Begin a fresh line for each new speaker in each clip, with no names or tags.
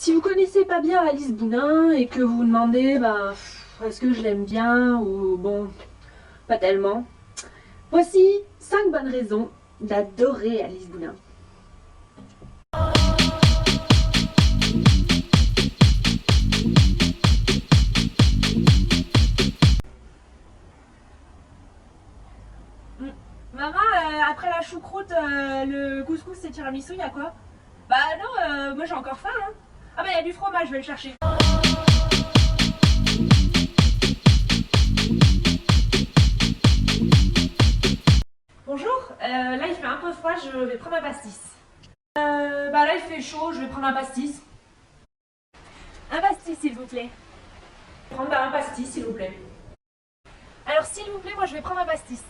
Si vous connaissez pas bien Alice Bounin et que vous vous demandez est-ce que je l'aime bien ou bon, pas tellement, voici 5 bonnes raisons d'adorer Alice Bounin. Maman, après la choucroute, le couscous et tiramisu, y a quoi? Bah non, moi j'ai encore faim. Hein. Ah bah y a du fromage, je vais le chercher. Bonjour, là il fait un peu froid, je vais prendre un pastis. Bah là il fait chaud, je vais prendre un pastis. Un pastis s'il vous plaît. Prendre un pastis s'il vous plaît. Alors s'il vous plaît, moi je vais prendre un pastis.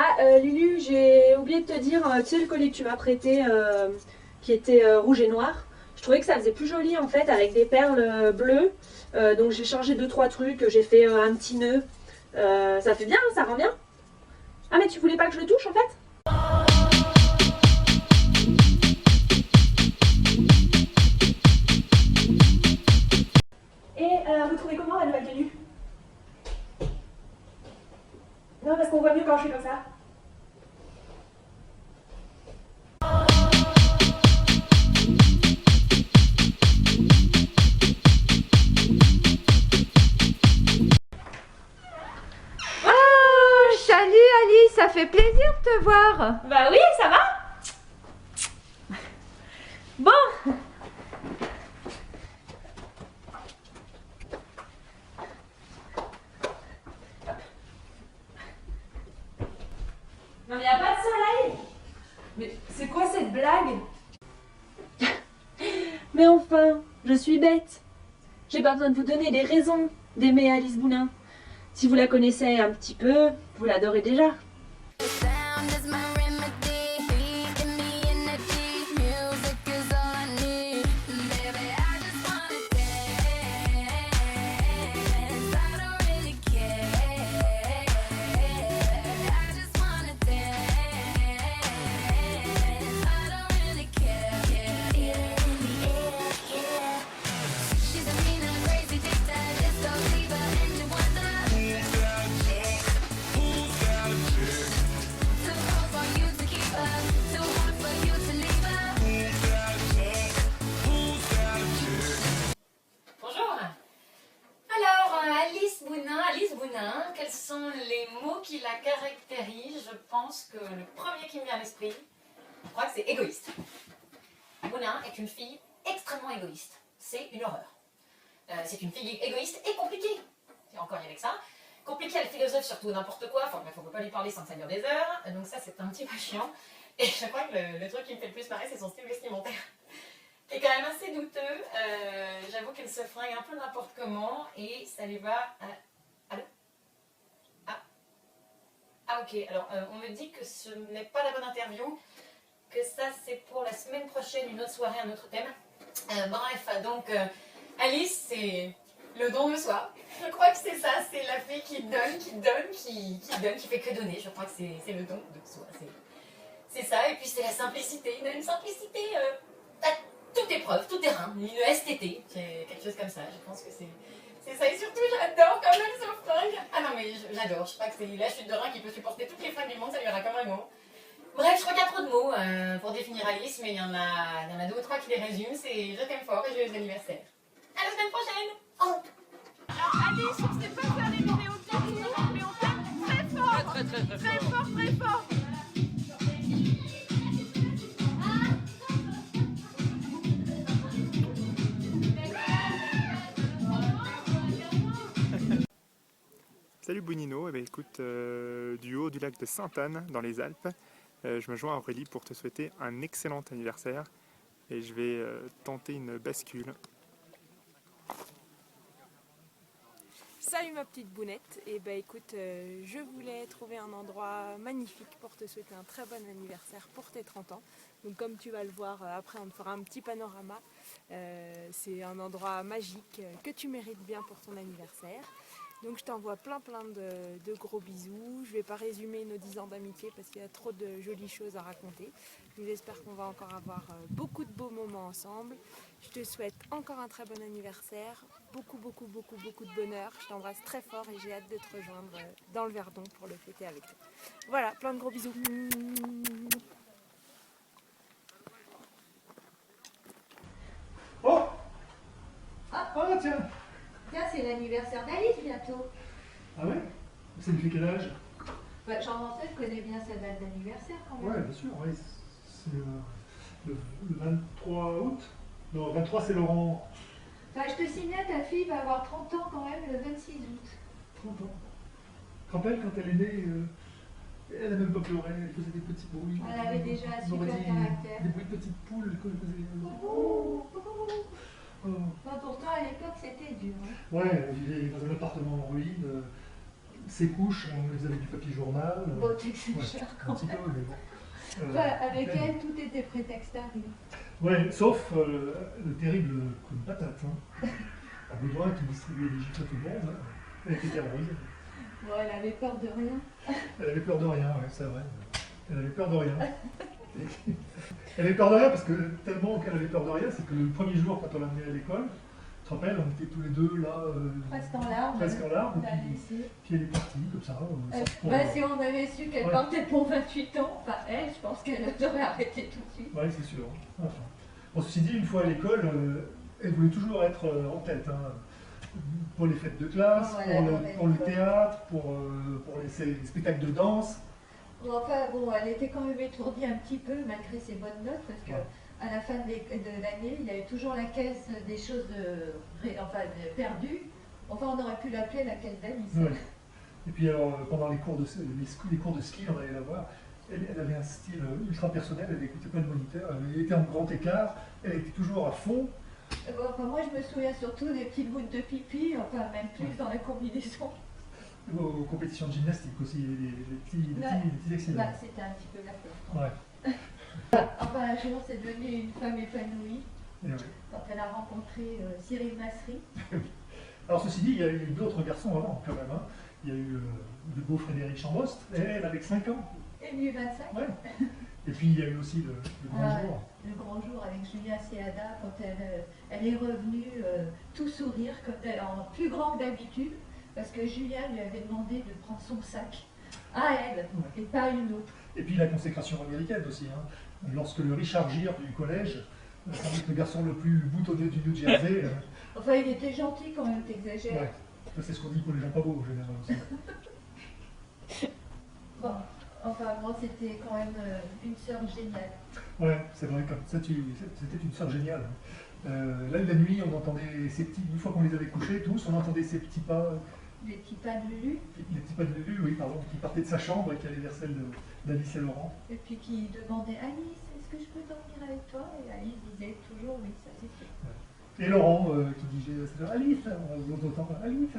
Ah Lulu, j'ai oublié de te dire, tu sais le collier que tu m'as prêté qui était rouge et noir. Je trouvais que ça faisait plus joli en fait avec des perles bleues. Donc j'ai changé 2-3 trucs, j'ai fait un petit nœud. Ça fait bien, ça rend bien. Ah mais tu voulais pas que je le touche en fait? Et vous trouvez comment la nouvelle tenue? Non parce qu'on voit mieux quand je suis comme ça.
Salut Alice, ça fait plaisir de te voir.
Bah oui, ça va. Bon. Non mais y a pas de soleil. Mais c'est quoi cette blague? Mais enfin, je suis bête. J'ai pas besoin de vous donner des raisons d'aimer Alice Bounin. Si vous la connaissez un petit peu, vous l'adorez déjà.
Alice Bounin, quels sont les mots qui la caractérisent? Je pense que le premier qui me vient à l'esprit, je crois que c'est égoïste. Bounin est une fille extrêmement égoïste. C'est une horreur. C'est une fille égoïste et compliquée. Et encore, il y avait que ça. Compliquée, elle philosophe surtout n'importe quoi. Enfin, il ne faut pas lui parler sans que ça dure des heures. Donc ça, c'est un petit peu chiant. Et je crois que le truc qui me fait le plus marrer, c'est son style vestimentaire. Qui est quand même assez douteux. J'avoue qu'elle se fringue un peu n'importe comment. Et ça lui va... Allô? Ah ok, alors on me dit que ce n'est pas la bonne interview, que ça c'est pour la semaine prochaine, une autre soirée, un autre thème. Bref, donc Alice c'est le don de soi. Je crois que c'est ça, c'est la fille qui donne, qui donne, qui fait que donner. Je crois que c'est le don de soi. C'est ça, et puis c'est la simplicité, une simplicité à toute épreuve, tout terrain, une STT, quelque chose comme ça, je pense que c'est ça, et surtout j'adore quand elle se fringue. Ah non mais j'adore, je crois que c'est la chute de rein qui peut supporter toutes les fringues du monde, ça lui ira comme un mot. Bref, je crois qu'il y a trop de mots pour définir Alice, mais il y en a 2 ou 3 qui les résument, c'est je t'aime fort et joyeux anniversaire. À la semaine prochaine. Oh.
Alors Alice, on sait pas faire les vidéos bien toujours, mais on t'aime très fort. Très fort, très fort.
Salut Bonino, eh bien, écoute, du haut du lac de Sainte-Anne dans les Alpes, je me joins à Aurélie pour te souhaiter un excellent anniversaire et je vais tenter une bascule.
Salut ma petite bounette, et bah écoute, je voulais trouver un endroit magnifique pour te souhaiter un très bon anniversaire pour tes 30 ans. Donc comme tu vas le voir, après on te fera un petit panorama. C'est un endroit magique que tu mérites bien pour ton anniversaire. Donc je t'envoie plein de gros bisous. Je vais pas résumer nos 10 ans d'amitié parce qu'il y a trop de jolies choses à raconter. J'espère qu'on va encore avoir beaucoup de beaux moments ensemble. Je te souhaite encore un très bon anniversaire, beaucoup de bonheur. Je t'embrasse très fort et j'ai hâte de te rejoindre dans le Verdon pour le fêter avec toi. Voilà, plein de gros bisous.
Oh
Ah.
Ah tiens
Tiens, c'est l'anniversaire d'Alice bientôt.
Ah ouais? Ça lui fait quel âge?
Bah, Jean-Marcel connaît bien sa date d'anniversaire quand même.
Ouais, bien sûr, ouais. C'est le 23 août. Non, 23 c'est Laurent.
Enfin, je te signale, ta fille va avoir 30 ans quand même le 26 août.
30 ans. Tu te rappelles quand elle est née, elle n'a même pas pleuré, elle faisait des petits bruits.
Elle avait déjà un
On aurait
super
dit
caractère.
des bruits de petites poules qu'elle faisait.
Oh.
Oh.
Enfin, pourtant, à l'époque, c'était dur. Hein.
Ouais, elle vivait dans un appartement en ruine. Ses couches, on les faisait avec du papier journal.
Bon, tu exagères
Un
quand
petit
même.
peu, mais bon.
Enfin, avec elle, tout était prétexte à rire.
Ouais, sauf le terrible coup de patate. Hein. À Baudouin qui distribuait des gifles à tout le monde. Hein. Elle était terrorisée.
Bon, elle avait peur de rien.
Elle avait peur de rien, ouais, c'est vrai. Elle avait peur de rien. Elle avait peur de rien parce que tellement qu'elle avait peur de rien, c'est que le premier jour quand on l'a amenée à l'école, tu te rappelles, on était tous les deux là,
Presque en larmes.
presque en larmes,
Dans le lycée.
puis elle est partie comme ça. Pour-
Bah, si on avait su qu'elle
Ouais.
partait pour 28 ans, enfin elle, je pense qu'elle aurait arrêté tout de suite.
Ouais, c'est sûr. Enfin. Bon, ceci dit, une fois à l'école, elle voulait toujours être en tête. Hein. Pour les fêtes de classe,
Oh, voilà,
pour le théâtre, pour les spectacles de danse.
Bon, enfin, bon, elle était quand même étourdie un petit peu malgré ses bonnes notes parce que
Ouais.
à la fin de l'année, il y avait toujours la caisse des choses perdues. Enfin, on aurait pu l'appeler la caisse d'Alice.
Ouais. Et puis alors, pendant les cours de ski, on allait la voir. Elle avait un style ultra personnel, elle n'écoutait pas le moniteur, elle était en grand écart, elle était toujours à fond.
Bon, enfin, moi, je me souviens surtout des petites gouttes de pipi, enfin même plus dans la combinaison.
Aux compétitions de gymnastique aussi, les petits accidents.
Là, c'était un petit peu la peur.
Ouais.
Enfin, un jour, c'est devenu une femme épanouie
Et ouais.
quand elle a rencontré Cyril Massery.
Alors ceci dit, il y a eu d'autres garçons avant quand même. Hein. Il y a eu le beau Frédéric Chambost, elle avec 5 ans.
Et lui, 25.
Ouais. Et puis il y a eu aussi le grand
Ah,
jour.
Le grand jour avec Julia Seada, quand elle est revenue tout sourire, en plus grand que d'habitude, parce que Julia lui avait demandé de prendre son sac à elle, et pas une autre.
Et puis la consécration américaine aussi. Hein. Lorsque le Richard Gere du collège, sans doute le garçon le plus boutonné du New Jersey,
Enfin, il était gentil quand même, t'exagères.
ouais. Ça, c'est ce qu'on dit pour les gens pas beaux en général aussi.
Bon, enfin, moi, c'était quand même une sœur géniale.
Ouais, c'est vrai, comme ça, c'était une sœur géniale. Là, la nuit, on entendait ces petits, une fois qu'on les avait couchés tous, on entendait ces petits pas,
Les petits pas de Lulu,
les petits pas de Lulu, oui, pardon, qui partaient de sa chambre et qui allaient vers celle d'Alice et Laurent.
et puis qui demandait Alice, est-ce que je peux dormir avec toi? Et Alice disait toujours oui, ça c'est sûr.
Et Laurent qui disait Alice, on entend Alice,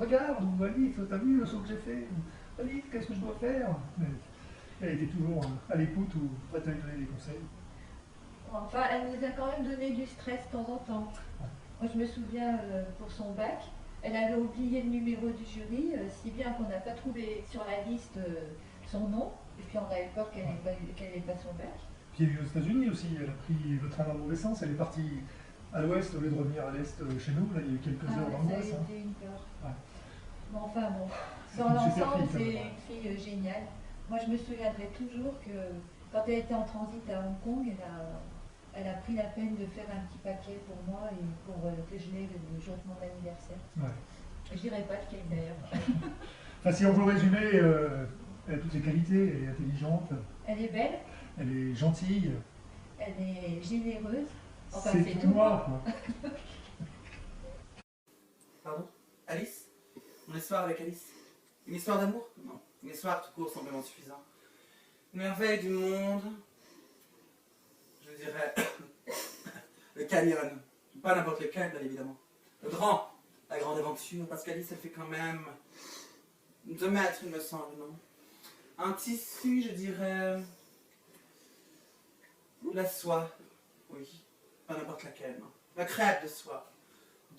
regarde, ou Alice, t'as vu le saut que j'ai fait? Ou, Alice, qu'est-ce que je dois faire? Elle était toujours à l'écoute ou prête à lui donner des conseils.
Enfin, elle nous a quand même donné du stress de temps en temps. Moi, je me souviens pour son bac, elle avait oublié le numéro du jury, si bien qu'on n'a pas trouvé sur la liste son nom, et puis on avait peur qu'elle n'ait pas son bac.
Puis il y a eu aux États-Unis aussi, elle a pris le train dans le mauvais sens, elle est partie à l'ouest au lieu de revenir à l'est chez nous, là il y a eu quelques heures
Ça a
d'angoisse. Hein.
été une peur.
Ouais.
Mais enfin bon,
C'est
dans
une super
l'ensemble,
fille,
c'est
ça,
une fille géniale. Moi, je me souviendrai toujours que quand elle était en transit à Hong Kong, elle a pris la peine de faire un petit paquet pour moi et pour que je l'ai le jour de mon anniversaire.
Ouais.
Je dirais pas lequel d'ailleurs.
Enfin, si on veut résumer, elle a toutes les qualités, elle est intelligente,
Elle est belle,
elle est gentille,
elle est généreuse. Enfin,
c'est
c'est
tout
tout.
moi. Quoi.
Pardon? Alice? Mon histoire avec Alice? Une histoire d'amour? Non. Une histoire tout court simplement suffisant. Une merveille du monde. Je dirais le canyon. Pas n'importe lequel, bien évidemment. Le grand. La grande aventure. Parce qu'Alice, elle fait quand même 2 mètres, il me semble, non? Un tissu, je dirais. La soie. Oui. Pas n'importe laquelle, non. La crêpe de soie.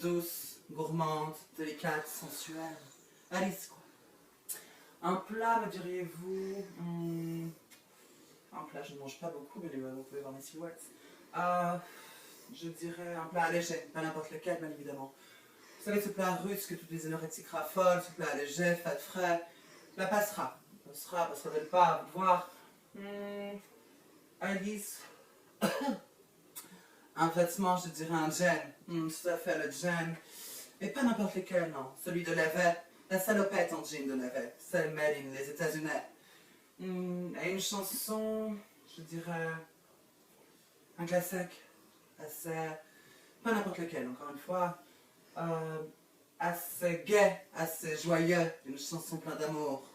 Douce, gourmande, délicate, sensuelle. Alice, quoi. Un plat, me diriez-vous? Un plat, je ne mange pas beaucoup, mais vous pouvez voir mes silhouettes. Je dirais un plat allégé, pas n'importe lequel, bien évidemment. Vous savez, ce plat russe que toutes les anorexiques raffolent, ce plat allégé, fat frais, la passera. Passera de pas vous voir. Alice. Un vêtement, je dirais un jean. Tout à fait, le jean. Et pas n'importe lequel, non. Celui de Levet. La salopette en jean de Levet. Celle made in les États-Unis. Et une chanson, je dirais. Un classique. Assez. Pas n'importe lequel, encore une fois. Assez gai, assez joyeux. Une chanson pleine d'amour.